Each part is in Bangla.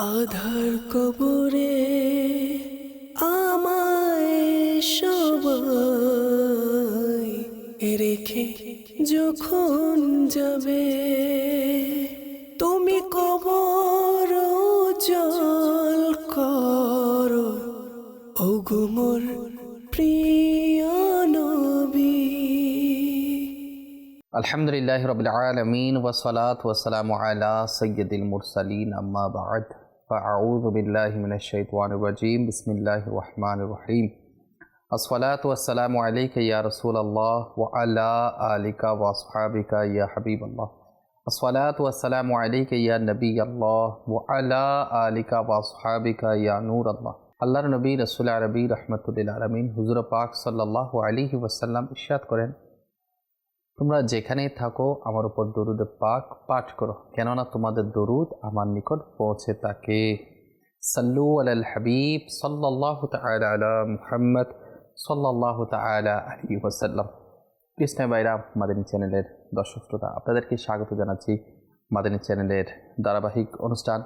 আধার কবরে আমায় সবাই রেখে যখন যাবে, তুমি কবর জল করো ওগো মোর প্রিয় নবী। আলহামদুলিল্লাহি রাব্বিল আলামিন ওয়াসসালাতু ওয়াসসালামু আলা সাইয়্যিদিল মুরসালিন আম্মা বা'দ ফাআউযু বিল্লাহি মিনাশ শাইতানির রাজীম বিসমিল্লাহির রহমানির রহিম। আসসালাতু ওয়াসসালামু আলাইকা ইয়া রাসূলাল্লাহ ওয়া আলা আলিকা ওয়া আসহাবিকা ইয়া হাবিবাল্লাহ। আসসালাতু ওয়াসসালামু আলাইকা ইয়া নবিয়াল্লাহ ওয়া আলা আলিকা ওয়া আসহাবিকা ইয়া নূরাল্লাহ। আল্লাহর নবী রাসূল আরবী রাহমাতুল লিল আলামিন হুজুর পাক সাল্লাল্লাহু আলাইহি ওয়াসাল্লাম ইরশাদ করেন, তোমরা যেখানেই থাকো আমার উপর দরুদে পাক পাঠ করো, কেননা তোমাদের দরুদ আমার নিকট পৌঁছে থাকে। সাল্লু আলাল হাবিব সাল্লাল্লাহু তাআলা আলা মুহাম্মদ সাল্লাল্লাহু তাআলা আলাইহি ওয়াসাল্লাম। কৃষ্ণ ভাইরা, মাদানী চ্যানেলের দর্শক শ্রোতা, আপনাদেরকে স্বাগত জানাচ্ছি মাদানী চ্যানেলের ধারাবাহিক অনুষ্ঠান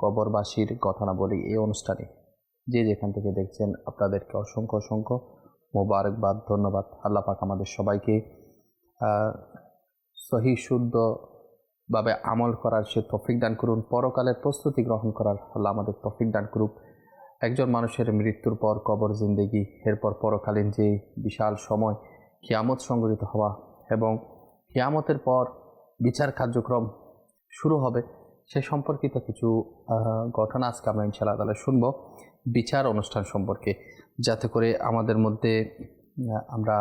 কবরবাসীর ঘটনাবলী। এই অনুষ্ঠানে যে যেখান থেকে দেখছেন আপনাদেরকে অসংখ্য অসংখ্য মোবারকবাদ, ধন্যবাদ। আল্লাহ পাক আমাদের সবাইকে সহি শুদ্ধভাবে আমল করার সে তৌফিক দান করুন। পরকালের প্রস্তুতি গ্রহণ করার আল্লাহ আমাদের তৌফিক দান করুক। একজন মানুষের মৃত্যুর পর কবর জিন্দেগি, এরপর পরকালীন যে বিশাল সময় কিয়ামত সংঘটিত হওয়া এবং কিয়ামতের পর বিচার কার্যক্রম শুরু হবে, সে সম্পর্কিত কিছু ঘটনা আজকে আমরা ইনশাআল্লাহ তাআলা শুনব বিচার অনুষ্ঠান সম্পর্কে, যাতে করে আমাদের মধ্যে আমরা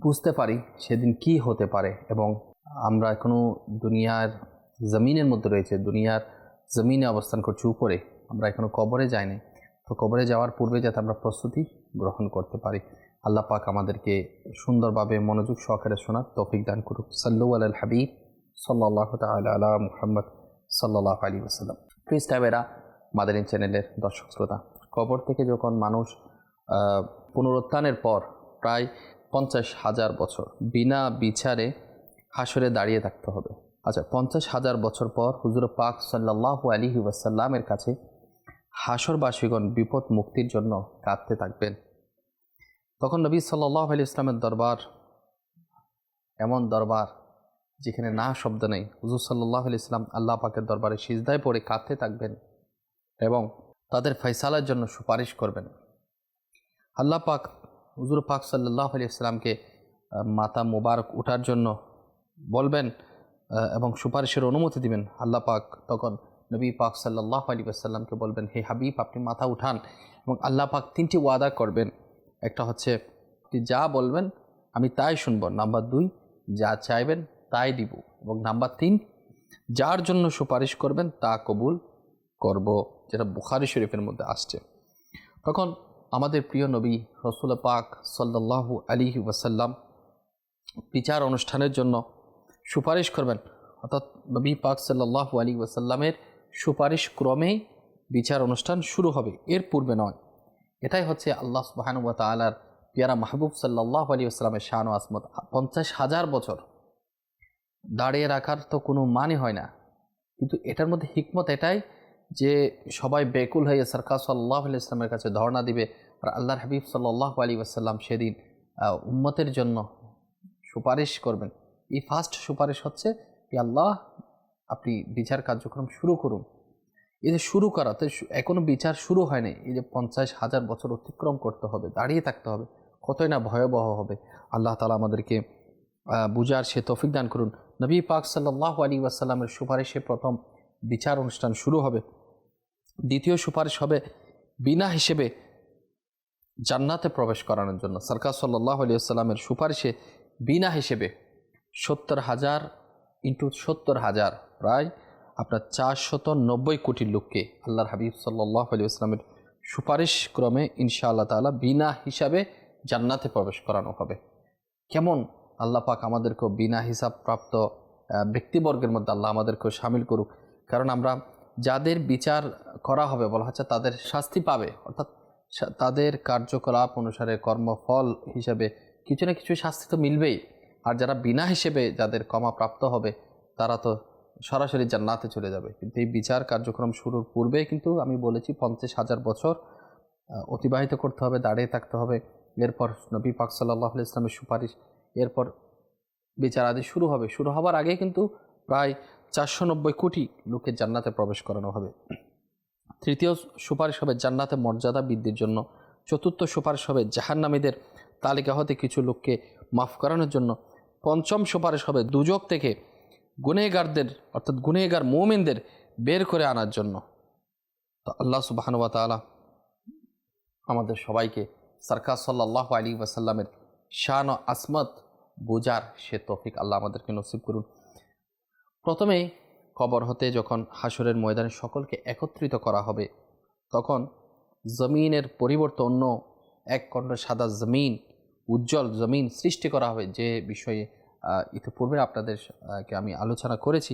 বুঝতে পারি সেদিন কি হতে পারে। এবং আমরা এখনও দুনিয়ার জমিনের মধ্যে রয়েছে, দুনিয়ার জমিনে অবস্থান করছি উপরে, আমরা এখনও কবরে যাইনি। তো কবরে যাওয়ার পূর্বে যাতে আমরা প্রস্তুতি গ্রহণ করতে পারি, আল্লাহ পাক আমাদেরকে সুন্দরভাবে মনোযোগ সহকারে শোনার তৌফিক দান করুক। সাল্লু আলাল হাবিব সাল্লাল্লাহু তাআলা আলা মুহাম্মদ সাল্লাল্লাহু আলাইহি ওয়াসাল্লাম। খ্রিস্টাবেরা, মাদানী চ্যানেলের দর্শক শ্রোতা, কবর থেকে যখন মানুষ পুনরুত্থানের পর প্রায় 50,000 বছর বিনা বিচারে হাসরে দাঁড়িয়ে থাকতে হবে। আচ্ছা, 50,000 বছর পর হুজুর পাক সাল্লাল্লাহু আলাইহি ওয়াসাল্লামের কাছে হাসরবাসীগণ বিপদ মুক্তির জন্য কাঁদতে থাকবেন। তখন নবী সাল্লাল্লাহু আলাইহি ওয়াসাল্লামের দরবার এমন দরবার যেখানে না শব্দ নেই। হুজুর সাল্লাল্লাহু আলাইহি ওয়াসাল্লাম আল্লাহ পাকের দরবারে সিজদায় পড়ে কাঁদতে থাকবেন এবং তাদের ফয়সালার জন্য সুপারিশ করবেন। আল্লাহ পাক হুজুর পাক সাল্লাল্লাহু আলাইহি ওয়াসাল্লামকে মাথা মুবারক ওঠার জন্য বলবেন এবং সুপারিশের অনুমতি দিবেন। আল্লাহ পাক তখন নবী পাক সাল্লাল্লাহু আলাইহি ওয়াসাল্লামকে বলবেন, হে হাবিব, আপনি মাথা উঠান। এবং আল্লাহ পাক 3টি ওয়াদা করবেন। একটা হচ্ছে, আপনি যা বলবেন আমি তাই শুনব। নাম্বার 2, যা চাইবেন তাই দিব। এবং নাম্বার 3, যার জন্য সুপারিশ করবেন তা কবুল করব, যেটা বুখারী শরীফের মধ্যে আসছে। তখন আমাদের প্রিয় নবী রাসূল পাক সাল্লাল্লাহু আলাইহি ওয়াসাল্লাম বিচার অনুষ্ঠানের জন্য সুপারিশ করবেন। অর্থাৎ নবী পাক সাল্লাল্লাহু আলাইহি ওয়াসাল্লামের সুপারিশ ক্রমেই বিচার অনুষ্ঠান শুরু হবে, এর পূর্বে নয়। এটাই হচ্ছে আল্লাহ সুবহানাহু ওয়া তাআলার পিয়ারা মাহবুব সাল্লাল্লাহু আলাইহি ওয়াসাল্লামের শান ও আজমত। 50,000 বছর দাঁড়িয়ে রাখার তো কোনো মানে হয় না, কিন্তু এটার মধ্যে হিকমত এটাই যে সবাই বেকুল হয়ে সরকার সাল্লাল্লাহু আলাইহি ওয়াসাল্লামের কাছে ধর্ণা দিবে, আর আল্লাহর হাবিব সাল্লাল্লাহু আলাইহি ওয়াসাল্লাম সেদিন উম্মতের জন্য সুপারিশ করবেন। এই ফার্স্ট সুপারিশ হচ্ছে, আল্লাহ আপনি বিচার কার্যক্রম শুরু করুন। এই যে শুরু করা, তো এখনও বিচার শুরু হয়নি। এই যে 50,000 বছর অতিক্রম করতে হবে, দাঁড়িয়ে থাকতে হবে, কতই না ভয়াবহ হবে। আল্লাহ তাআলা আমাদেরকে বুঝার সে তৌফিক দান করুন। নবী পাক সাল্লাল্লাহু আলাইহি ওয়াসাল্লামের সুপারিশে প্রথম বিচার অনুষ্ঠান শুরু হবে। দ্বিতীয় সুপারিশ হবে বিনা হিসেবে জান্নাতে প্রবেশ করানোর জন্য। সরকার সাল্লাল্লাহু আলাইহি ওয়াসাল্লামের সুপারিশে বিনা হিসেবে 70,000 ইন্টু 70,000 প্রায় আপনার 490 কোটি লোককে আল্লাহর হাবিব সাল্লাল্লাহু আলাইহি ওয়াসাল্লামের সুপারিশ ক্রমে ইনশাআল্লাহ তাআলা বিনা হিসাবে জান্নাতে প্রবেশ করানো হবে। কেমন আল্লাহ পাক আমাদেরকেও বিনা হিসাব প্রাপ্ত ব্যক্তিবর্গের মধ্যে আল্লাহ আমাদেরকেও শামিল করুক। কারণ আমরা যাদের বিচার করা হবে বলা হচ্ছে তাদের শাস্তি পাবে, অর্থাৎ তাদের কার্যকলাপ অনুসারে কর্মফল হিসাবে কিছু না কিছু শাস্তি তো মিলবেই। আর যারা বিনা হিসেবে যাদের ক্ষমা প্রাপ্ত হবে তারা তো সরাসরি জান্নাতে চলে যাবে। কিন্তু এই বিচার কার্যক্রম শুরুর পূর্বে কিন্তু আমি বলেছি 50,000 বছর অতিবাহিত করতে হবে, দাঁড়িয়ে থাকতে হবে। এরপর নবী পাক সাল্লাল্লাহু আলাইহি ইসলামের সুপারিশ, এরপর বিচার আদি শুরু হবে। শুরু হবার আগে কিন্তু প্রায় 490 কোটি লোকের জান্নাতে প্রবেশ করানো হবে। তৃতীয় সুপারিশ হবে জান্নাতে মর্যাদা বৃদ্ধির জন্য। চতুর্থ সুপারিশ হবে জাহান্নামীদের তালিকা হতে কিছু লোককে মাফ করানোর জন্য। পঞ্চম সুপারিশ হবে দুজক থেকে গুনেহগারদের অর্থাৎ গুনেহগার মুমিনদের বের করে আনার জন্য। তো আল্লাহ সুবহানাহু ওয়া তাআলা আমাদের সবাইকে সরকার সাল্লাল্লাহু আলাইহি ওয়াসাল্লামের শান ও আসমত বুঝার সে তৌফিক আল্লাহ আমাদেরকে নসিব করুন। প্রথমেই কবর হতে যখন হাসরের ময়দানে সকলকে একত্রিত করা হবে, তখন জমিনের পরিবর্তে অন্য এক খণ্ড সাদা জমিন, উজ্জ্বল জমিন সৃষ্টি করা হবে, যে বিষয়ে ইতিপূর্বে আপনাদেরকে আমি আলোচনা করেছি।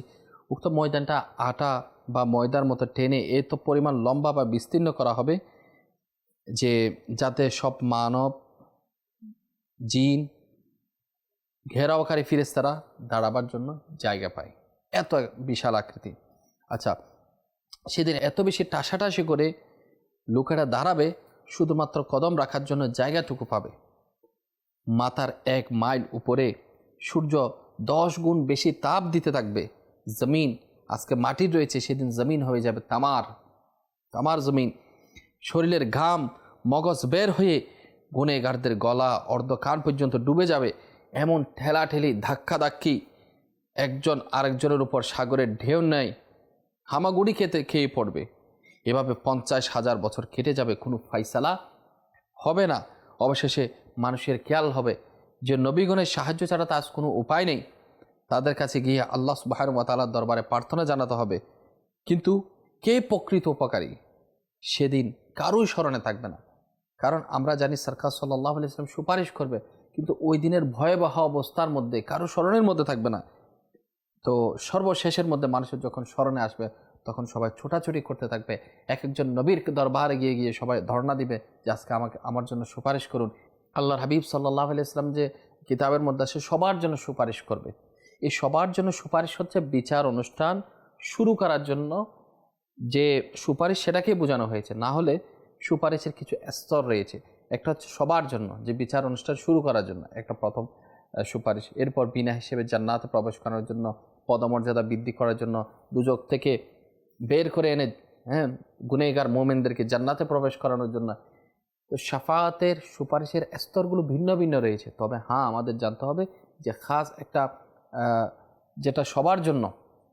উক্ত ময়দানটা আটা বা ময়দার মতো টেনে এত পরিমাণ লম্বা বা বিস্তীর্ণ করা হবে যে যাতে সব মানব, জিন, ঘেরাওকারী ফেরেশতারা দাঁড়াবার জন্য জায়গা পায়। এত বিশাল আকৃতি। আচ্ছা, সেদিন এত বেশি টাসাটাসি করে লোকেরা দাঁড়াবে, শুধুমাত্র কদম রাখার জন্য জায়গাটুকু পাবে। মাথার 1 মাইল উপরে সূর্য 10 গুণ বেশি তাপ দিতে থাকবে। জমিন আজকে মাটির রয়েছে, সেদিন জমিন হয়ে যাবে তামার জমিন। শরীরের ঘাম মগজ বের হয়ে গুনেহগারদের গলা অর্ধ কান পর্যন্ত ডুবে যাবে। এমন ঠেলাঠেলি ধাক্কাধাক্কি, একজন আরেকজনের উপর সাগরের ঢেউ নেয় হামাগুড়ি খেয়ে পড়বে। এভাবে 50,000 বছর কেটে যাবে, কোনো ফাইসালা হবে না। অবশেষে মানুষের খেয়াল হবে যে নবীগণের সাহায্য ছাড়া তো আজ কোনো উপায় নেই। তাদের কাছে গিয়ে আল্লাহ সুবহানাহু ওয়া তাআলার দরবারে প্রার্থনা জানাতে হবে। কিন্তু কে প্রকৃত উপকারী সেদিন কারোই স্মরণে থাকবে না। কারণ আমরা জানি সরকার সাল্লাল্লাহু আলাইহি ওয়াসাল্লাম সুপারিশ করবে, কিন্তু ওই দিনের ভয়াবহ অবস্থার মধ্যে কারো স্মরণের মধ্যে থাকবে না। তো সর্বশেষের মধ্যে মানুষের যখন স্মরণে আসবে, তখন সবাই ছোটাছুটি করতে থাকবে। একজন নবীর দরবারে গিয়ে গিয়ে সবাই ধর্ণা দিবে যে আজকে আমার জন্য সুপারিশ করুন। আল্লাহর হাবিব সাল্লাল্লাহু আলাইহি ওয়াসাল্লাম যে কিতাবের মধ্যে আছে সবার জন্য সুপারিশ করবে। এই সবার জন্য সুপারিশ হচ্ছে বিচার অনুষ্ঠান শুরু করার জন্য যে সুপারিশ, সেটাকে বোঝানো হয়েছে। না হলে সুপারিশের কিছু স্তর রয়েছে। একটা হচ্ছে সবার জন্য, যে বিচার অনুষ্ঠান শুরু করার জন্য একটা প্রথম সুপারিশ। এরপর বিনা হিসেবে জান্নাতে প্রবেশ করার জন্য, পদমর্যাদা বৃদ্ধি করার জন্য, দুজক থেকে বের করে এনে গুনেহগার মুমিনদেরকে জান্নাতে প্রবেশ করানোর জন্য। তো শাফাআতের সুপারিশের স্তরগুলো ভিন্ন ভিন্ন রয়েছে। তবে হ্যাঁ, আমাদের জানতে হবে যে খাস একটা যেটা সবার জন্য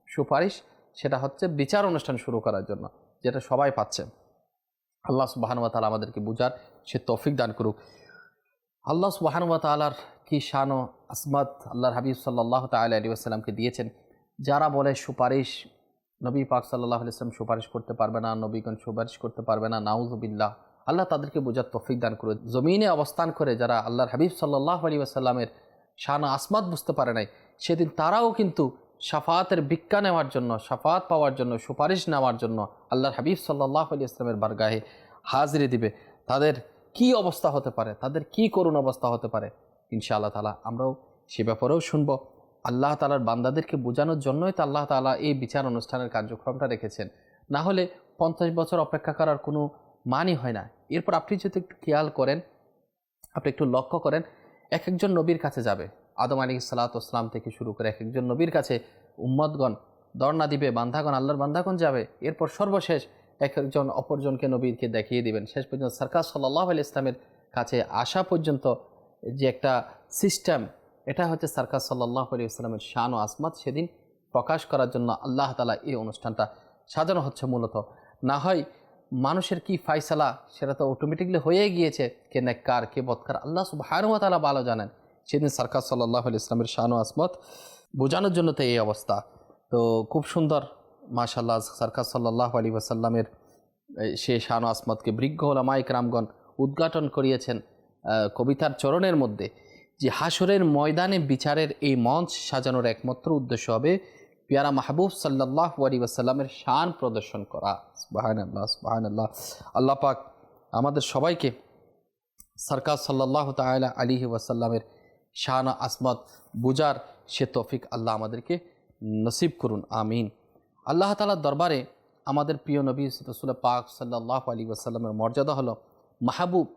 সুপারিশ, সেটা হচ্ছে বিচার অনুষ্ঠান শুরু করার জন্য, যেটা সবাই পাচ্ছে। আল্লাহ সুবহানাহু ওয়া তাআলা আমাদেরকে বুঝার সে তৌফিক দান করুক। আল্লাহ সুবহানাহু ওয়া তাআলার কি শান ও আসমত আল্লাহর হাবিব সাল্লাল্লাহু তাআলা আলাইহি ওয়াসাল্লামকে দিয়েছেন। যারা বলে সুপারিশ, নবী পাক সাল্লাল্লাহু আলাইহি ওয়াসাল্লাম সুপারিশ করতে পারবে না, নবীগণ সুপারিশ করতে পারবে না, নাউযুবিল্লাহ, আল্লাহ তাদেরকে বোঝার তৌফিক দান করুন। জমিনে অবস্থান করে যারা আল্লাহর হাবিব সাল্লাল্লাহু আলাইহি ওয়াসাল্লামের শান ও আসমত বুঝতে পারে নাই, সেদিন তারাও কিন্তু শাফাআতের ভিক্ষা নেওয়ার জন্য, শাফাআত পাওয়ার জন্য, সুপারিশ নেওয়ার জন্য আল্লাহর হাবিব সাল্লাল্লাহু আলাইহি ওয়াসাল্লামের বারগাহে হাজিরি দিবে। তাদের কি অবস্থা হতে পারে, তাদের কি করুণ অবস্থা হতে পারে, ইনশাআল্লাহ তাআলা আমরাও সে ব্যাপারেও শুনব। আল্লাহ তাআলার বান্দাদেরকে বোঝানোর জন্যই তো আল্লাহ তাআলা এই বিচার অনুষ্ঠানের কার্যক্রমটা রেখেছেন। না হলে 50 বছর অপেক্ষা করার কোনো মানই হয় না। এরপর আপনি যদি একটু খেয়াল করেন, আপনি একটু লক্ষ্য করেন, এক একজন নবীর কাছে যাবে, আদম আলাইহিস সালাতু ওয়াস সালাম থেকে শুরু করে এক একজন নবীর কাছে উম্মতগণ ধর্ণা দিবে, বান্দাগণ, আল্লাহর বান্দাগণ যাবে। এরপর সর্বশেষ এক একজন অপরজনকে নবীকে দেখিয়ে দিবেন। শেষ পর্যন্ত সরকার সাল্লাল্লাহু আলাইহি ইসলামের কাছে আসা পর্যন্ত যে একটা সিস্টেম, এটা হচ্ছে সরকার সাল্লাল্লাহু আলাইহি ইসলামের শান ও আসমত সেদিন প্রকাশ করার জন্য আল্লাহ তাআলা এই অনুষ্ঠানটা সাজানো হচ্ছে মূলত। না হয় মানুষের কি ফায়সালা সেটা তো অটোমেটিকলি হয়ে গিয়েছে, কে নেককার কে বদকার আল্লাহ সুবহানাহু ওয়া তাআলা ভালো জানেন। সেদিন সরকার সাল্লাল্লাহু আলাইহি ইসলামের শান ও আসমত বোঝানোর জন্য তো এই অবস্থা। তো খুব সুন্দর মাশাআল্লাহ সরকার সাল্লাল্লাহু আলাইহি ওয়াসাল্লামের সেই শান ও আসমতকে বৃদ্ধ উলামায়ে কেরামগণ উদ্ঘাটন করিয়েছেন কবিতার চরণের মধ্যে, যে হাসরের ময়দানে বিচারের এই মঞ্চ সাজানোর একমাত্র উদ্দেশ্য হবে পিয়ারা মাহবুব সাল্লাল্লাহু আলাইহি ওয়াসাল্লামের শান প্রদর্শন করা। সুবহানাল্লাহ, সুবহানাল্লাহ। আল্লাহ পাক আমাদের সবাইকে সরকার সাল্লাল্লাহু তাআলা আলাইহি ওয়াসাল্লামের শান ও আসমত বুঝার সে তৌফিক আল্লাহ আমাদেরকে নসিব করুন, আমিন। আল্লাহ তাআলার দরবারে আমাদের প্রিয় নবী রাসূল পাক সাল্লাল্লাহু আলাইহি ওয়াসাল্লামের মর্যাদা হলো মাহবুব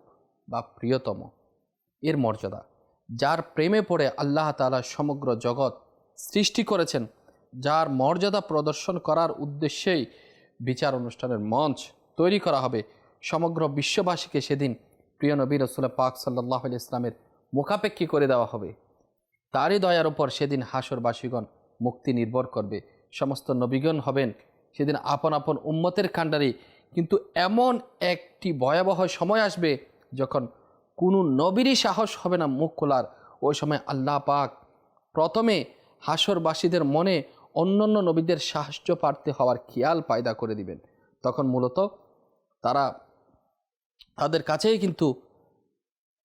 বা প্রিয়তম। এর মর্যাদা, যার প্রেমে পড়ে আল্লাহ তাআলা সমগ্র জগৎ সৃষ্টি করেছেন, যার মর্যাদা প্রদর্শন করার উদ্দেশ্যেই বিচার অনুষ্ঠানের মঞ্চ তৈরি করা হবে, সমগ্র বিশ্ববাসীকে সেদিন প্রিয় নবী রাসূল পাক সাল্লাল্লাহু আলাইহি ইসলামের মুখাপেক্ষী করে দেওয়া হবে। তারই দয়ার উপর সেদিন হাসরবাসীগণ মুক্তি নির্ভর করবে। সমস্ত নবীগণ হবেন সেদিন আপন আপন উম্মতের কাণ্ডারি। কিন্তু এমন একটি ভয়াবহ সময় আসবে যখন কোনো নবীরই সাহস হবে না মুখ খোলার। ওই সময় আল্লাহ পাক প্রথমে হাসরবাসীদের মনে অন্যান্য নবীদের সাহায্য প্রার্থী হওয়ার খেয়াল পায়দা করে দিবেন। তখন মূলত তাদের কাছেই কিন্তু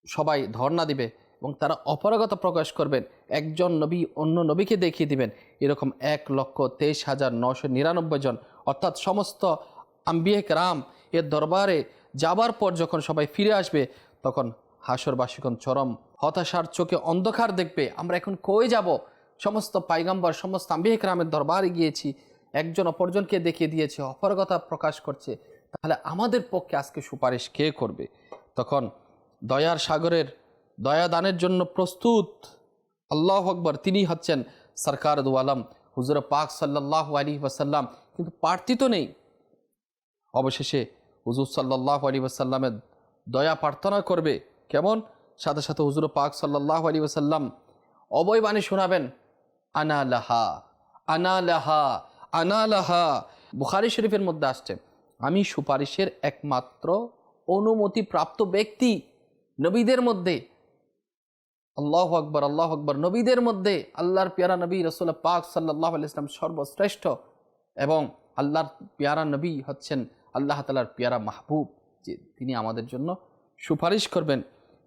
সবাই ধর্ণা দিবে এবং তারা অপারগতা প্রকাশ করবেন। একজন নবী অন্য নবীকে দেখিয়ে দিবেন। এরকম 1,23,999 জন, অর্থাৎ সমস্ত আম্বিয়ে কেরাম এর দরবারে যাবার পর যখন সবাই ফিরে আসবে, তখন হাসরবাসীগণ চরম হতাশার চোখে অন্ধকার দেখবে। আমরা এখন কই যাব? সমস্ত পাইগাম্বর সমস্ত আম্বিয়ে কেরামের দরবারে গিয়েছি, একজন অপরজনকে দেখিয়ে দিয়েছে, অপারগতা প্রকাশ করছে, তাহলে আমাদের পক্ষে আজকে সুপারিশ কে করবে? তখন দয়ার সাগরের দয়াদানের জন্য প্রস্তুত আল্লাহু আকবার তিনি হচ্ছেন সরকার দু আলম হুজুর পাক সাল্লাল্লাহু আলাইহি ওয়াসাল্লাম। কিন্তু প্রার্থী তো নেই। অবশেষে হুজুর সাল্লাল্লাহু আলাইহি ওয়াসাল্লামের দয়া প্রার্থনা করবে। কেমন? সাথে সাথে হুজুর পাক সাল্লাল্লাহু আলাইহি ওয়াসাল্লাম অবয় বাণী শোনাবেন, আনা লাহা আনা লাহা আনা লাহা। বুখারী শরীফের মধ্যে আসছে, আমি সুপারিশের একমাত্র অনুমতিপ্রাপ্ত ব্যক্তি নবীদের মধ্যে। আল্লাহু আকবার আল্লাহু আকবার। নবীদের মধ্যে আল্লাহর পেয়ারা নবী রাসূল পাক সাল্লাল্লাহু আলাইহি ওয়াসাল্লাম সর্বশ্রেষ্ঠ, এবং আল্লাহর পেয়ারা নবী হচ্ছেন আল্লাহ তাআলার পেয়ারা মাহবুব, যে তিনি আমাদের জন্য সুপারিশ করবেন।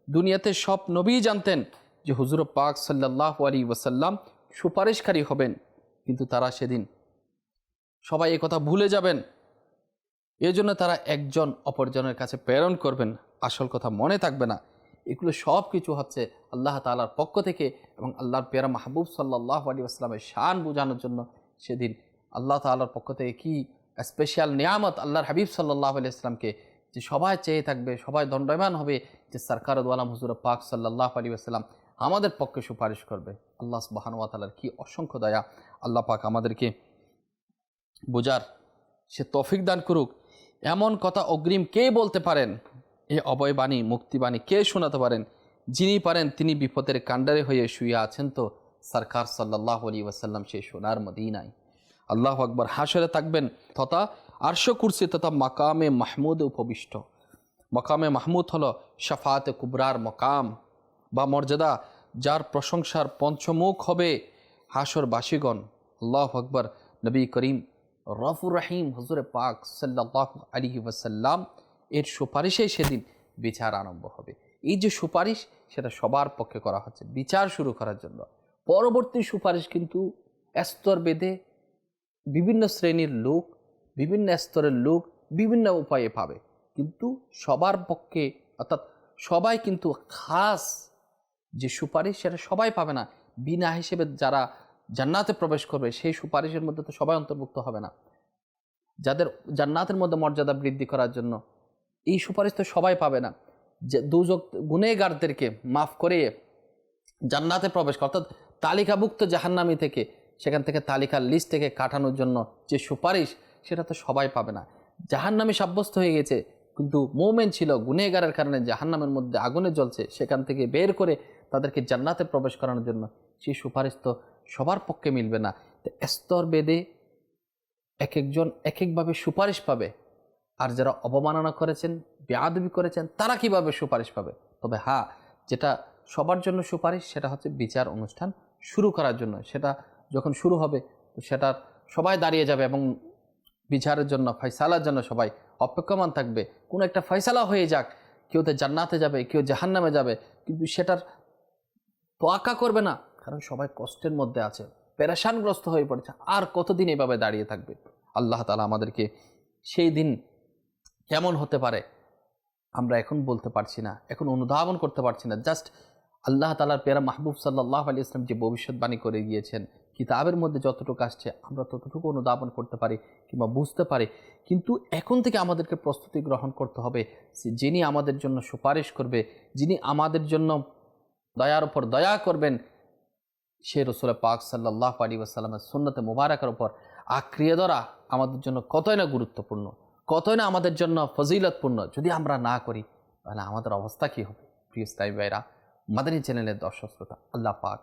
দুনিয়াতে সব নবী জানতেন যে হুজুর পাক সাল্লাল্লাহু আলাইহি ওয়াসাল্লাম সুপারিশকারী হবেন, কিন্তু তারা সেদিন সবাই একথা ভুলে যাবেন। এজন্য তারা একজন অপরজনের কাছে প্রেরণ করবেন, আসল কথা মনে থাকবে না। এগুলো সব কিছু হচ্ছে আল্লাহ তাআলার পক্ষ থেকে, এবং আল্লাহর পেয়ারা মাহবুব সাল্লাল্লাহু আলাইহি ওয়াসাল্লামের শান বোঝানোর জন্য সেদিন আল্লাহ তাআলার পক্ষ থেকে কি স্পেশাল নিয়ামত আল্লাহর হাবিব সাল্লাল্লাহু আলাইহি ওয়াসাল্লামকে, যে সবাই চেয়ে থাকবে, সবাই দণ্ডায়মান হবে যে সরকার দু আলম হুজুর পাক সাল্লাল্লাহু আলাইহি ওয়াসাল্লাম আমাদের পক্ষে সুপারিশ করবে। আল্লাহ সুবহানাহু ওয়া তাআলার কি অসংখ্য দয়া। আল্লাহ পাক আমাদেরকে বোঝার সে তৌফিক দান করুক। এমন কথা অগ্রিম কে বলতে পারেন? এ অভয়বাণী মুক্তিবাণী কে শোনাতে পারেন? যিনি পারেন তিনি বিপদের কাণ্ডারে হয়ে শুয়ে আছেন তো সরকার সাল্লাল্লাহু আলাইহি ওয়াসাল্লাম সেই সোনার মদিনায়। আল্লাহু আকবার। হাসরে থাকবেন তথা আরশ কুরসি তথা মাকামে মাহমুদ উপবিষ্ট। মাকামে মাহমুদ হলো শাফাতে কুবরার মকাম বা মর্যাদা, যার প্রশংসার পঞ্চমুখ হবে হাসরবাসীগণ। আল্লাহু আকবার। নবী করিম রফুর রহিম হুজুরে পাক সাল্লাল্লাহু আলাইহি ওয়াসাল্লাম এর সুপারিশেই সেদিন বিচার আরম্ভ হবে। এই যে সুপারিশ, সেটা সবার পক্ষে করা হচ্ছে বিচার শুরু করার জন্য। পরবর্তী সুপারিশ কিন্তু স্তর বেঁধে বিভিন্ন শ্রেণীর লোক, বিভিন্ন স্তরের লোক বিভিন্ন উপায়ে পাবে, কিন্তু সবার পক্ষে, অর্থাৎ সবাই কিন্তু খাস যে সুপারিশ সেটা সবাই পাবে না। বিনা হিসেবে যারা জান্নাতে প্রবেশ করবে সেই সুপারিশের মধ্যে তো সবাই অন্তর্ভুক্ত হবে না। যাদের জান্নাতের মধ্যে মর্যাদা বৃদ্ধি করার জন্য এই সুপারিশ তো সবাই পাবে না। যে দুজক গুনেগারদেরকে মাফ করে জান্নাতে প্রবেশ করে, অর্থাৎ তালিকাভুক্ত জাহান্নামী থেকে, সেখান থেকে তালিকার লিস্ট থেকে কাটানোর জন্য যে সুপারিশ, সেটা তো সবাই পাবে না। জাহান্নামী সাব্যস্ত হয়ে গেছে, কিন্তু মুমিন ছিল, গুনেগারের কারণে জাহান্নামের মধ্যে আগুনে জ্বলছে, সেখান থেকে বের করে তাদেরকে জান্নাতে প্রবেশ করানোর জন্য সেই সুপারিশ তো সবার পক্ষে মিলবে না। তো স্তর বেদে এক একজন এক একভাবে সুপারিশ পাবে। আর যারা অবমাননা করেছেন, বেয়াদবি করেছেন, তারা কিভাবে সুপারিশ পাবে? তবে হ্যাঁ, যেটা সবার জন্য সুপারিশ সেটা হচ্ছে বিচার অনুষ্ঠান শুরু করার জন্য। সেটা যখন শুরু হবে তো সেটা সবাই দাঁড়িয়ে যাবে এবং বিচারের জন্য, ফয়সালার জন্য সবাই অপেক্ষমান থাকবে। কোনো একটা ফয়সালা হয়ে যাক, কেউ তো জান্নাতে যাবে, কেউ জাহান্নামে যাবে, কিন্তু সেটার তোয়াক্কা করবে না, কারণ সবাই কষ্টের মধ্যে আছে, পেরেশানগ্রস্ত হয়ে পড়েছে। আর কতদিন এভাবে দাঁড়িয়ে থাকবে? আল্লাহ তাআলা আমাদেরকে সেই দিন কেমন হতে পারে আমরা এখন বলতে পারছি না, এখন অনুধাবন করতে পারছি না। জাস্ট আল্লাহ তাআলার পেয়ারা মাহবুব সাল্লাল্লাহু আলাইহি ওয়াসাল্লাম যে ভবিষ্যৎবাণী করে গিয়েছেন কিতাবের মধ্যে যতটুকু আসছে আমরা ততটুকু অনুধাবন করতে পারি কিংবা বুঝতে পারি। কিন্তু এখন থেকে আমাদেরকে প্রস্তুতি গ্রহণ করতে হবে, যিনি আমাদের জন্য সুপারিশ করবে, যিনি আমাদের জন্য দয়ার উপর দয়া করবেন, সে রসুল পাক সাল্লাল্লাহু আলাইহি ওয়াসাল্লামের সুন্নতে মুবারাকের উপর আঁকড়িয়ে ধরা আমাদের জন্য কতই না গুরুত্বপূর্ণ, কতই না আমাদের জন্য ফজিলতপূর্ণ। যদি আমরা না করি তাহলে আমাদের অবস্থা কী হবে? প্রিয় ইসলামী ভাইরা, মাদানী চ্যানেলের দর্শক শ্রোতা, আল্লাহ পাক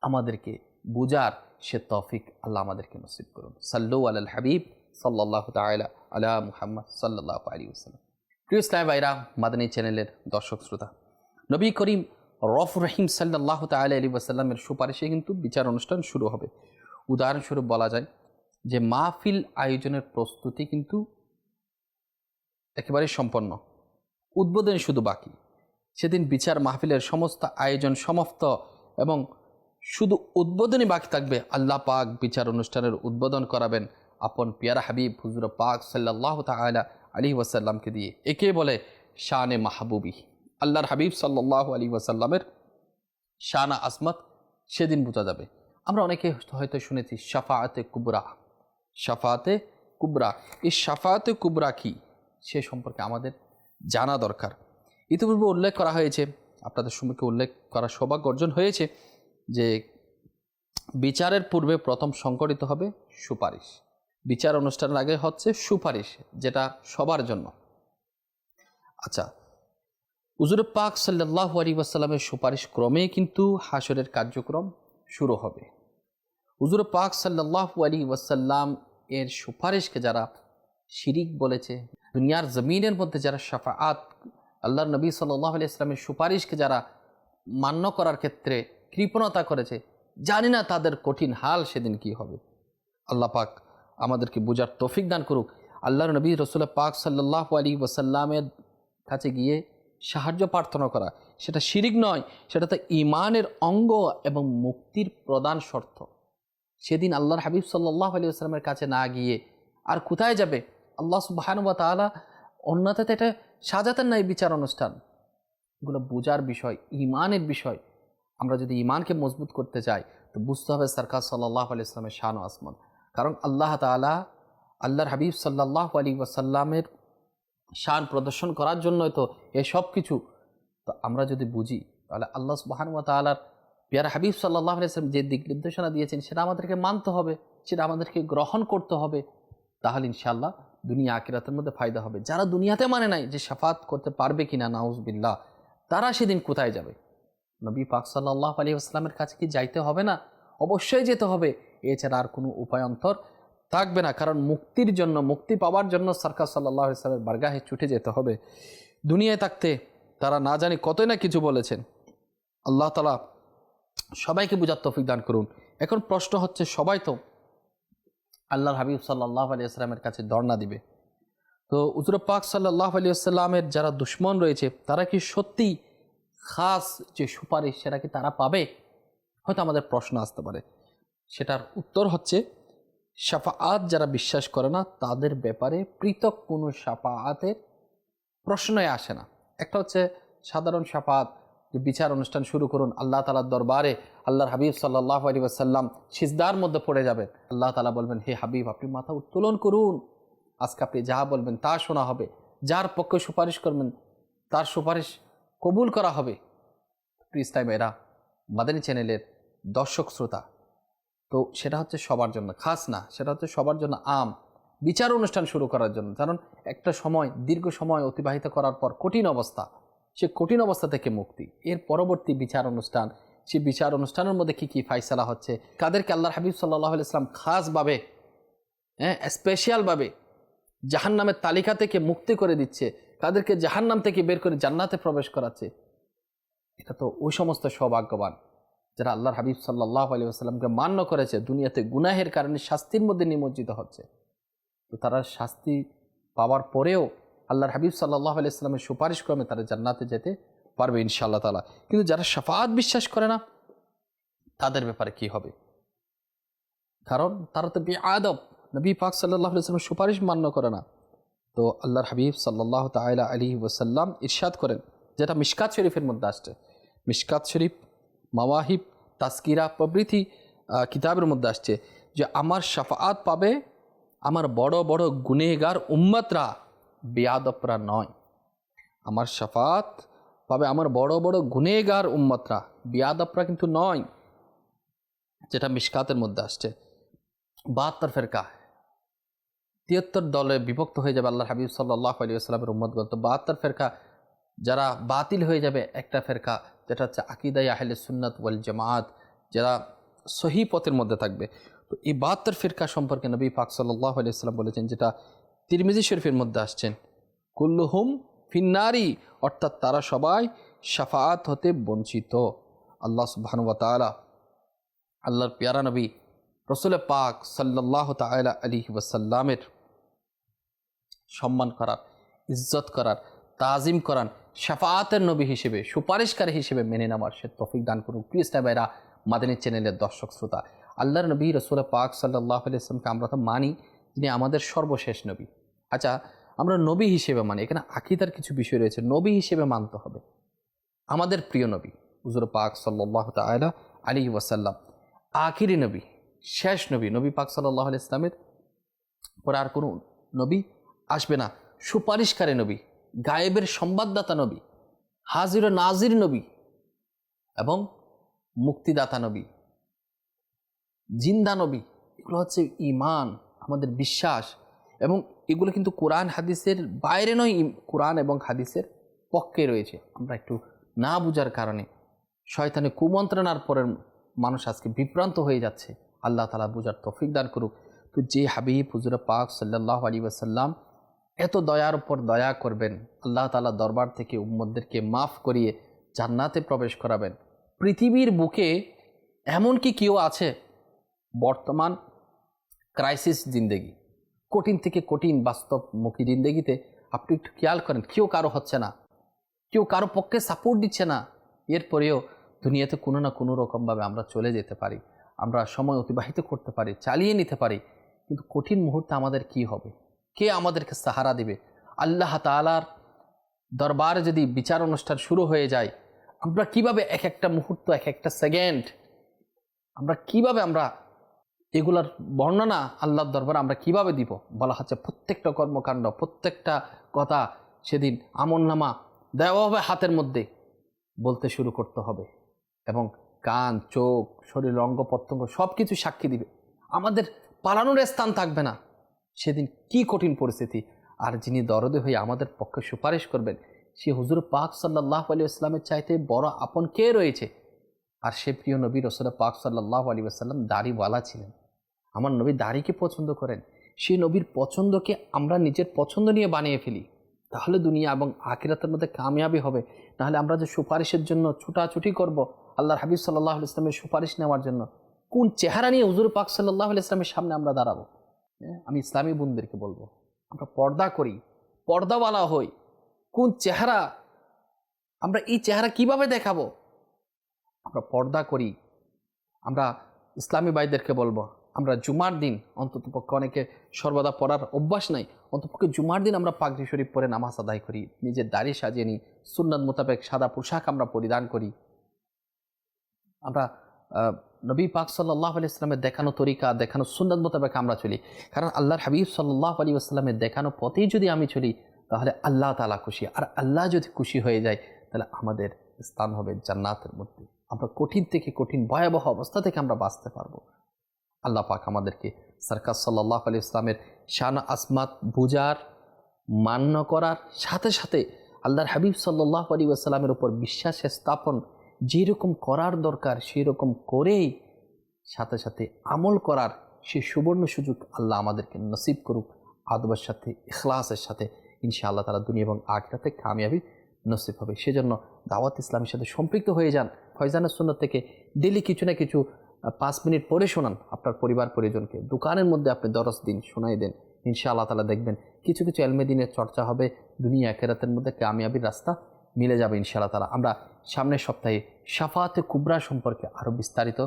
আমাদেরকে বুঝার সে তৌফিক আল্লাহ আমাদেরকে নসিব করুন। সাল্লু আলাল হাবিব সাল্লাল্লাহু তাআলা আলা মুহাম্মদ সাল্লাল্লাহু আলাইহি ওয়াসাল্লাম। প্রিয় ইসলামী ভাইরা, মাদানী চ্যানেলের দর্শক শ্রোতা, নবী করিম রউফুর রহিম সাল্লাল্লাহু তাআলা আলাইহি ওয়াসাল্লামের সুপারিশে কিন্তু বিচার অনুষ্ঠান শুরু হবে। উদাহরণস্বরূপ বলা যায় যে মাহফিল আয়োজনের প্রস্তুতি কিন্তু একেবারে সম্পন্ন, উদ্বোধন শুধু বাকি। সেদিন বিচার মাহফিলের সমস্ত আয়োজন সমাপ্ত এবং শুধু উদ্বোধনই বাকি থাকবে। আল্লাহ পাক বিচার অনুষ্ঠানের উদ্বোধন করাবেন আপন পিয়ারা হাবিব হুজুর পাক সাল্লাল্লাহু তাআলা আলাইহি ওয়াসাল্লামকে দিয়ে। একে বলে শানে মাহবুবি। আল্লাহর হাবিব সাল্লাল্লাহু আলাইহি ওয়াসাল্লামের শান আসমত সেদিন বোঝা যাবে। আমরা অনেকে হয়তো শুনেছি শাফাআতে কুবরা। শাফাআতে কুবরা, এই শাফাআতে কুবরা কি সে সম্পর্কে আমাদের জানা দরকার। ইতিপূর্বে উল্লেখ করা হয়েছে, আপনাদের সম্মুখে উল্লেখ করার সৌভাগ্য অর্জন হয়েছে যে বিচারের পূর্বে প্রথম সংগঠিত হবে সুপারিশ। বিচার অনুষ্ঠানের আগে হচ্ছে সুপারিশ, যেটা সবার জন্য। আচ্ছা, হুজুর পাক সাল্লাল্লাহু আলাইহি ওয়াসাল্লামের সুপারিশ ক্রমে কিন্তু হাসরের কার্যক্রম শুরু হবে। হুজুর পাক সাল্লাল্লাহু আলাইহি ওয়াসাল্লাম এর সুপারিশকে যারা শিরিক বলেছে, দুনিয়ার জমিনের মধ্যে যারা শাফাআত, আল্লাহর নবী সাল্লাল্লাহু আলাইহি ওয়াসাল্লামের সুপারিশকে যারা মান্য করার ক্ষেত্রে কৃপণতা করেছে, জানি না তাদের কঠিন হাল সেদিন কি হবে। আল্লাহ পাক আমাদেরকে বুঝার তৌফিক দান করুক। আল্লাহর নবী রাসূল পাক সাল্লাল্লাহু আলাইহি ওয়াসাল্লামের কাছে গিয়ে সাহায্য প্রার্থনা করা সেটা শিরিক নয়, সেটা তো ঈমানের অঙ্গ এবং মুক্তির প্রধান শর্ত। সেদিন আল্লাহর হাবিব সাল্লাল্লাহু আলাইহি ওয়াসাল্লামের কাছে না গিয়ে আর কোথায় যাবে? আল্লাহ সুবহানাহু ওয়া তাআলা অন্যথায় এটা সাজাতেন না এই বিচার অনুষ্ঠান। এগুলো বোঝার বিষয়, ঈমানের বিষয়। আমরা যদি ঈমানকে মজবুত করতে চাই তো বুঝতে হবে সরকার সাল্লাল্লাহু আলাইহি ওয়াসাল্লামের শান ও আসমান। কারণ আল্লাহ তাআলা আল্লাহর হাবিব সাল্লাল্লাহু আলাইহি ওয়াসাল্লামের শান প্রদর্শন করার জন্যই তো এসব কিছু। তো আমরা যদি বুঝি তাহলে আল্লাহ সুবহানাহু ওয়া তাআলার পিয়ারা হাবিব সাল্লাল্লাহু আলাইহি ওয়াসাল্লাম যে দিক নির্দেশনা দিয়েছেন সেটা আমাদেরকে মানতে হবে, সেটা আমাদেরকে গ্রহণ করতে হবে। তাহলে ইনশাআল্লাহ দুনিয়া আখিরাতের মধ্যে ফায়দা হবে। যারা দুনিয়াতে মানে নাই যে শাফাত করতে পারবে কিনা, নাউজুবিল্লাহ, তারা সেদিন কোথায় যাবে? নবী পাক সাল্লাল্লাহু আলাইহি ওয়াসাল্লামের কাছে কি যাইতে হবে না? অবশ্যই যেতে হবে। এছাড়া আর কোনো উপায়ান্তর থাকবে না। কারণ মুক্তির জন্য, মুক্তি পাওয়ার জন্য সরকার সাল্লাল্লাহু আলাইহি ওয়াসাল্লামের বারগাহে ছুটে যেতে হবে। দুনিয়ায় থাকতে তারা না জানি কতই না কিছু বলেছেন। আল্লাহ তাআলা সবাইকে বুঝার তৌফিক দান করুন। এখন প্রশ্ন হচ্ছে, সবাই তো আল্লাহর হাবিব সাল্লাল্লাহু আলাইহি ওয়াসাল্লামের কাছে ধর্ণা দিবে, তো হুজুর পাক সাল্লাল্লাহু আলাইহি ওয়াসাল্লামের যারা দুশমন রয়েছে তারা কি সত্যি খাস যে সুপারিশ সেটা কি তারা পাবে? হয়তো আমাদের প্রশ্ন আসতে পারে। সেটার উত্তর হচ্ছে, শাফাআত যারা বিশ্বাস করে না তাদের ব্যাপারে পৃথক কোনো শাফাআতের প্রশ্নই আসে না। একটা হচ্ছে সাধারণ শাফাআত, যে বিচার অনুষ্ঠান শুরু করুন, আল্লাহ তাআলার দরবারে আল্লাহর হাবিব সাল্লাল্লাহু আলাইহি ওয়াসাল্লাম সিজদার মধ্যে পড়ে যাবেন। আল্লাহ তাআলা বলবেন, হে হাবিব আপনি মাথা উত্তোলন করুন, আজকে আপনি যা বলবেন তা শোনা হবে, যার পক্ষে সুপারিশ করবেন তার সুপারিশ কবুল করা হবে। প্রিয় ইসলামী ভাইরা, মাদানী চ্যানেলের দর্শক শ্রোতা, তো সেটা হচ্ছে সবার জন্য খাস না, সেটা হচ্ছে সবার জন্য আম। বিচার অনুষ্ঠান শুরু করার জন্য, কারণ একটা সময়, দীর্ঘ সময় অতিবাহিত করার পর কঠিন অবস্থা, সে কঠিন অবস্থা থেকে মুক্তি, এর পরবর্তী বিচার অনুষ্ঠান, সে বিচার অনুষ্ঠানের মধ্যে কী কী ফায়সালা হচ্ছে, কাদেরকে আল্লাহর হাবিব সাল্লাল্লাহু আলাইহি ওয়াসাল্লাম খাসভাবে, স্পেশালভাবে জাহান্নামের তালিকা থেকে মুক্তি করে দিচ্ছে, কাদেরকে জাহান্নাম থেকে বের করে জান্নাতে প্রবেশ করাচ্ছে। এটা তো ওই সমস্ত সৌভাগ্যবান যারা আল্লাহর হাবিব সাল্লাল্লাহু আলাইহি ওয়াসাল্লামকে মান্য করেছে, দুনিয়াতে গুনাহের কারণে শাস্তির মধ্যে নিমজ্জিত হচ্ছে। তো তারা শাস্তি পাওয়ার পরেও আল্লাহর হাবিব সাল্লাল্লাহু আলাইহি ওয়াসাল্লামের সুপারিশ ক্রমে তারা জান্নাতে যেতে পারবে ইনশাআল্লাহ তাআলা। কিন্তু যারা শাফাআত বিশ্বাস করে না তাদের ব্যাপারে কি হবে? কারণ তারা তো বেআদব, নবী পাক সাল্লাল্লাহু আলাইহি ওয়াসাল্লামের সুপারিশ মান্য করে না। তো আল্লাহর হাবিব সাল্লাল্লাহু তাআলা আলাইহি ওয়াসাল্লাম ইরশাদ করেন, যেটা মিশকাত শরীফের মধ্যে আসছে, মিশকাত শরীফ, মাওয়াহিব, তাজকিরা প্রভৃতি কিতাবের মধ্যে আসছে যে আমার শাফাআত পাবে আমার বড় বড় গুনেহগার উম্মতরা, বেয়াদবরা নয়। আমার শাফাআত পাবে আমার বড় বড় গুনেহগার উম্মতরা, বেয়াদবরা কিন্তু নয়। যেটা মিশকাতের মধ্যে আসছে 72 ফেরকা, 73 দলে বিভক্ত হয়ে যাবে আল্লাহ হাবিব সাল্লাল্লাহু আলাইহি ওয়াসাল্লামের উম্মতগণ। তো 72 ফেরকা যারা বাতিল হয়ে যাবে, একটা ফেরকা যেটা হচ্ছে আকীদায়ে আহলে সুন্নাত ওয়াল জামাত, যারা সহি পথের মধ্যে থাকবে। তো এই 72 ফিরকা সম্পর্কে নবী পাক সাল্লাল্লাহু আলাইহি ওয়াসাল্লাম বলেছেন, যেটা তিরমিজি শরীফের মধ্যে আসছেন, কুল্লুহুম ফিন্নারি, অর্থাৎ তারা সবাই শাফাআত হতে বঞ্চিত। আল্লাহ সুবহানাহু ওয়া তাআলা আল্লাহর প্যারা নবী রাসূল পাক সাল্লাল্লাহু তাআলা আলাইহি ওয়াসাল্লামের সম্মান করার, ইজ্জত করার, তাজিম করার, শাফাআতের নবী হিসেবে, সুপারিশকারী হিসেবে মেনে নেওয়ার সে তৌফিক দান করুন। প্রিয় ইসলামেরা, মাদানী চ্যানেলের দর্শক শ্রোতা, আল্লাহর নবী রাসূল পাক সাল্লাল্লাহু আলাইহি ওয়াসাল্লামকে আমরা তো মানি, যিনি আমাদের সর্বশেষ নবী। আচ্ছা, আমরা নবী হিসেবে মানি, এখানে আকীদার কিছু বিষয় রয়েছে, নবী হিসেবে মানতে হবে। আমাদের প্রিয় নবী হুজুর পাক সাল্লাল্লাহু তাআলা আলাইহি ওয়াসাল্লাম আখিরি নবী, শেষ নবী। নবী পাক সাল্লাল্লাহু আলাইহি ওয়াসাল্লামের পরে আর কোনো নবী আসবে না। সুপারিশকারী নবী, গায়েবের সংবাদদাতা নবী, হাজির ও নাজির নবী এবং মুক্তিদাতা নবী, জিন্দা নবী। এগুলো হচ্ছে ঈমান, আমাদের বিশ্বাস, এবং এগুলো কিন্তু কোরআন হাদিসের বাইরে নয়, কোরআন এবং হাদিসের পক্ষে রয়েছে। আমরা একটু না বুঝার কারণে, শয়তানের কুমন্ত্রণার পরের মানুষ আজকে বিভ্রান্ত হয়ে যাচ্ছে। আল্লাহ তাআলা বুঝার তৌফিক দান করুক। তো যে হাবিব হুজুর পাক সাল্লাল্লাহু আলাইহি ওয়াসাল্লাম এত দয়ার উপর দয়া করবেন, আল্লাহ তাআলা দরবার থেকে উম্মতদেরকে মাফ করিয়ে জান্নাতে প্রবেশ করাবেন। পৃথিবীর বুকে এমন কি কেউ আছে বর্তমান ক্রাইসিস জিন্দেগি, কঠিন থেকে কঠিন বাস্তবমুখী জিন্দেগিতে আপনি একটু খেয়াল করেন, কেউ কারো হচ্ছে না, কেউ কারো পক্ষে সাপোর্ট দিচ্ছে না, এরপরেও দুনিয়াতে কোনো না কোনো রকমভাবে আমরা চলে যেতে পারি, আমরা সময় অতিবাহিত করতে পারি, চালিয়ে নিতে পারি। কিন্তু কঠিন মুহূর্তে আমাদের কি হবে? কে আমাদেরকে সাহারা দিবে? আল্লাহ তাআলার দরবারে যদি বিচার অনুষ্ঠান শুরু হয়ে যায়, আমরা কিভাবে এক একটা মুহূর্ত, এক একটা সেকেন্ড, আমরা কিভাবে এগুলার বর্ণনা আল্লাহর দরবারে আমরা কিভাবে দিব? বলা হচ্ছে প্রত্যেকটা কর্মকাণ্ড, প্রত্যেকটা কথা সেদিন আমলনামা দেওয়া হবে হাতের মধ্যে, বলতে শুরু করতে হবে, এবং কান, চোখ, শরীর, অঙ্গ প্রত্যঙ্গ সব কিছু সাক্ষী দিবে। আমাদের পালানোর স্থান থাকবে না। সেদিন কি কঠিন পরিস্থিতি! আর যিনি দরদে হয়ে আমাদের পক্ষে সুপারিশ করবেন, সে হুজুর পাক সাল্লাল্লাহু আলাইহি ওয়াসাল্লামের চাইতে বড় আপন কে রয়েছে? আর সে প্রিয় নবী রাসূল পাক সাল্লাল্লাহু আলাইহি ওয়াসাল্লাম দাড়িওয়ালা ছিলেন। আমার নবী দাড়িকে পছন্দ করেন। সেই নবীর পছন্দকে আমরা নিজের পছন্দ নিয়ে বানিয়ে ফেলি, তাহলে দুনিয়া এবং আখিরাতের মধ্যে কামিয়াবি হবে। নাহলে আমরা যে সুপারিশের জন্য ছুটাছুটি করব আল্লাহর হাবিব সাল্লাল্লাহু আলাইহি ওয়াসাল্লামের সুপারিশ নেওয়ার জন্য, কোন চেহারা নিয়ে হুজুর পাক সাল্লাল্লাহু আলাইহি ওয়াসাল্লামের সামনে আমরা দাঁড়াবো? আমি ইসলামী বোনদেরকে বলবো, আমরা পর্দা করি, পর্দাওয়ালা হই। কোন চেহারা, আমরা এই চেহারা কিভাবে দেখাবো? আমরা পর্দা করি। আমরা ইসলামী ভাইদেরকে বলবো, আমরা জুমার দিন অন্ততপক্ষে, অনেকে সর্বদা পড়ার অভ্যাস নাই, অন্ততপক্ষে জুমার দিন আমরা পাগড়ি শরীফ পরে নামাজ আদায় করি, নিজের দাড়ি সাজিয়ে নিই, সুন্নাত মোতাবেক সাদা পোশাক আমরা পরিধান করি। আমরা নবী পাক সাল্লাল্লাহু আলাইহি ওয়াসাল্লামের দেখানো তরিকা, দেখানো সুন্নাত মোতাবেক আমরা চলি। কারণ আল্লাহর হাবিব সাল্লাল্লাহু আলাইহি ওয়াসাল্লামের দেখানো পথেই যদি আমি চলি, তাহলে আল্লাহ তাআলা খুশি। আর আল্লাহ যদি খুশি হয়ে যায়, তাহলে আমাদের স্থান হবে জান্নাতের মধ্যে। আমরা কঠিন থেকে কঠিন ভয়াবহ অবস্থা থেকে আমরা বাঁচতে পারবো। আল্লাহ পাক আমাদেরকে সরকার সাল্লাল্লাহু আলাইহি ওয়াসাল্লামের শান আসমাত বুঝার, মান্য করার সাথে সাথে আল্লাহর হাবিব সাল্লাল্লাহু আলাইহি ওয়াসাল্লামের উপর বিশ্বাস স্থাপন যেরকম করার দরকার সেই রকম করেই সাথে সাথে আমল করার সেই সুবর্ণ সুযোগ আল্লাহ আমাদেরকে নসিব করুক। আদবের সাথে, ইখলাসের সাথে ইনশাআল্লাহ তাআলা দুনিয়া এবং আখিরাতে কামিয়াবি নসিব হবে। সেজন্য দাওয়াত ইসলামের সাথে সম্পৃক্ত হয়ে যান। ফয়জানের সুন্নাত থেকে ডেলি কিছু না কিছু 5 মিনিট পড়ে শোনান আপনার পরিবার পরিজনকে। দোকানের মধ্যে আপনি দরস দিন, শোনাই দেন। ইনশাআল্লাহ তাআলা দেখবেন কিছু কিছু ইলমে দ্বীনের চর্চা হবে, দুনিয়া আখিরাতের মধ্যে কামিয়াবির রাস্তা মিলে যাবে ইনশাআল্লাহ তাআলা। আমরা সামনের সপ্তাহে শাফাআতে কুবরা সম্পর্কে আরও বিস্তারিত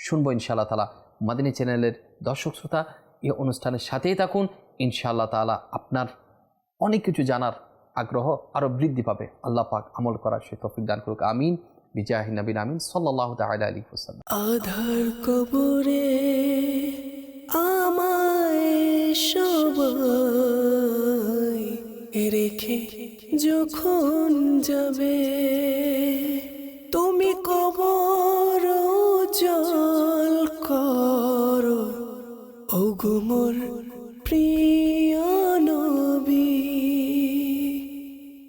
শুনবো ইনশাআল্লাহ তাআলা। মাদানী চ্যানেলের দর্শক শ্রোতা, এই অনুষ্ঠানের সাথেই থাকুন। ইনশাআল্লাহ তাআলা আপনার অনেক কিছু জানার আগ্রহ আরও বৃদ্ধি পাবে। আল্লাহ পাক আমল করার সে তৌফিক দান করুক। আমিন বিজাহি নবীল আমিন সাল্লাল্লাহু তাআলা আলাইহি ওয়াসাল্লাম। আধার কবরে আমায় সবাই রেখে যখন যাবে, তুমি কবর জল করো ওগো মোর